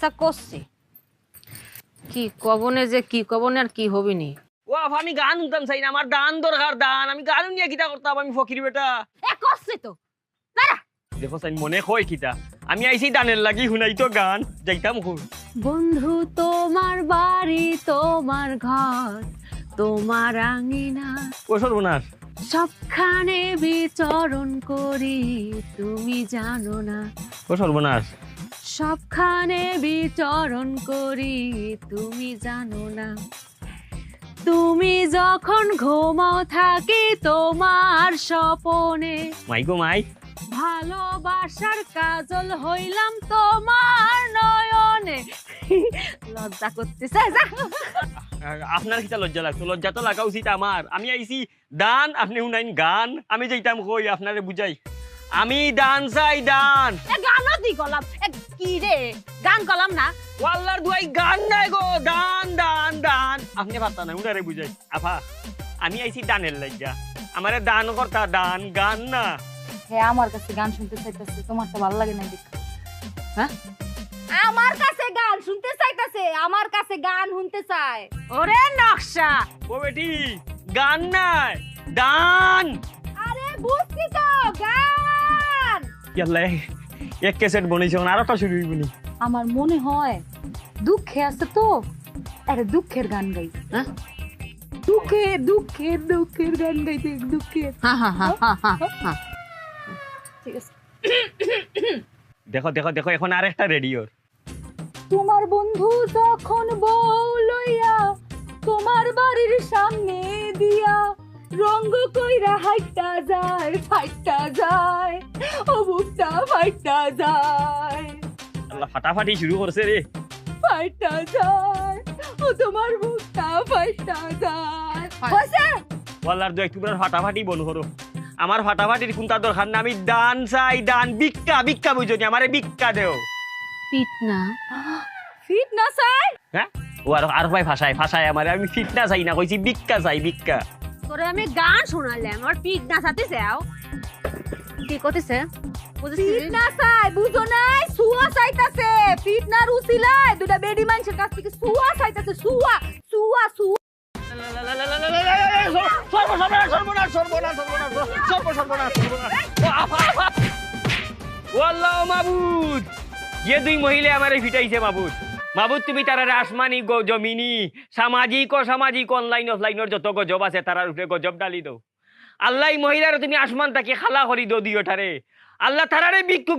আচ্ছা করছি কি কবনে যে কি কবনে আর কি হবি নি ও আফা আমি গান শুনতাম চাই না, আমার দান দরকার দান। আমি গান নিয়ে কিতা করতাম, আমি ফকির বেটা। এ করছি তো দাঁড়া দেখো চাই মনে কয় কিতা, আমি আইছি দানের লাগি শুনাই তো গান যাইতাম খুব। বন্ধু তোমার বাড়ি তোমার ঘর তোমার আঙিনা ও সর্বনাশ, সবখানে বিচরণ করি তুমি জানো না ও সর্বনাশ। সবখানে বিচরণ করি তুমি জানো না তুমি যখন ঘুমাও থাকি তোমার স্বপনে মাই গো মাই, ভালোবাসার কাজল হইলাম তোমার নয়নে লজ্জা করতেছে যা আপনার কিতা লজ্জা লাগতো? লজ্জা তো লাগা উচিত আমার। আমি আইছি দান, আপনি শুনাইন গান। আমি যাইতাম কই আপনারে বুঝাই, আমি দান চাই দান। এ গানও দি গলাম এ কি রে গান গলাম না ওয়াল্লার দুয়াই গান নাই গো, দান দান দান। আপনি পারতা না, উনারে বুঝাই। আফা আমি আইছি দানের লাগিয়া, আমারে দান করতা, দান গান না। হ্যাঁ আমার কাছে গান শুনতে চাইতেছে, তোমার তো ভালো লাগে না দেখ। হ্যাঁ আমার কাছে গান শুনতে চাইতেছে, আমার কাছে গান শুনতে চায়। ওরে নকশা ও বেটি গান নাই, দান। আরে বুঝছি তো গান। ইয়াল্লা এক ক্যাসেট বনাইছে, আর একটা শুরু হইব নি। আমার মনে হয় দুঃখে আছে তো, আরে দুঃখের গান গাই। হ্যাঁ দুঃখের দুঃখের দুঃখের গান গাইতে, দুঃখের। হ্যাঁ হ্যাঁ হ্যাঁ হ্যাঁ হ্যাঁ ঠিক আছে। দেখো দেখো দেখো, এখন আর একটা রেডিওর। তোমার বন্ধু যখন বউ লইয়া তোমার বাড়ির সামনে দিয়া রঙ্গ কইরা হাইটা যায়, ফাইটা যায়, ও বুকটা ফাইটা যায়, আল্লাহ ফাটাফাটি শুরু করছে রে। ফাইটা যায়, ও তোমার বুকটা ফাইটা যায়। হইছে? ওয়াল্লার দু একটু ফাটাফাটি বল করো। আমার ফাটাফাটির কোনটা দরকার না, আমি দান চাই দান। ভিক্ষা ভিক্ষা বুঝনি, আমারে ভিক্ষা দেও। পিট না ফিট না চাই? হ্যাঁ ও আর ভাই ভাষায় ভাষায় আমারে, আমি ফিটনা চাই না, কইছি ভিক্ষা চাই ভিক্ষা। তোরে আমি গান শোনালাম আর পিট না সাথে যাও কি করতেছে ফিট না চাই, বুঝো নাই? সুয়া চাইতাছে, ফিট না রুচিলায় দুটা বেডি মানুষের কাছ থেকে সুয়া চাইতাছে, সুয়া সুয়া সুয়া। সর্বনাশ সর্বনাশ সর্বনাশ সর্বনাশ সর্বনাশ সর্বনাশ। ও আফা আফা, ওয়াল্লাহ মাবুদ, ये দুই মহিলা আমারে ফিটাইছে মাবুদ। মাবুদ তুমি তারারে আসমানি জমিনি সামাজিক ও সামাজিক অনলাইন অফলাইনের যত গজব আছে তারার উপরে গজব ডালি দাও। আল্লাহ মহিলারে তুমি আসমান তাকে খালা করি দিও দিও তারে। আল্লাহ তারারে ভিক্ষুক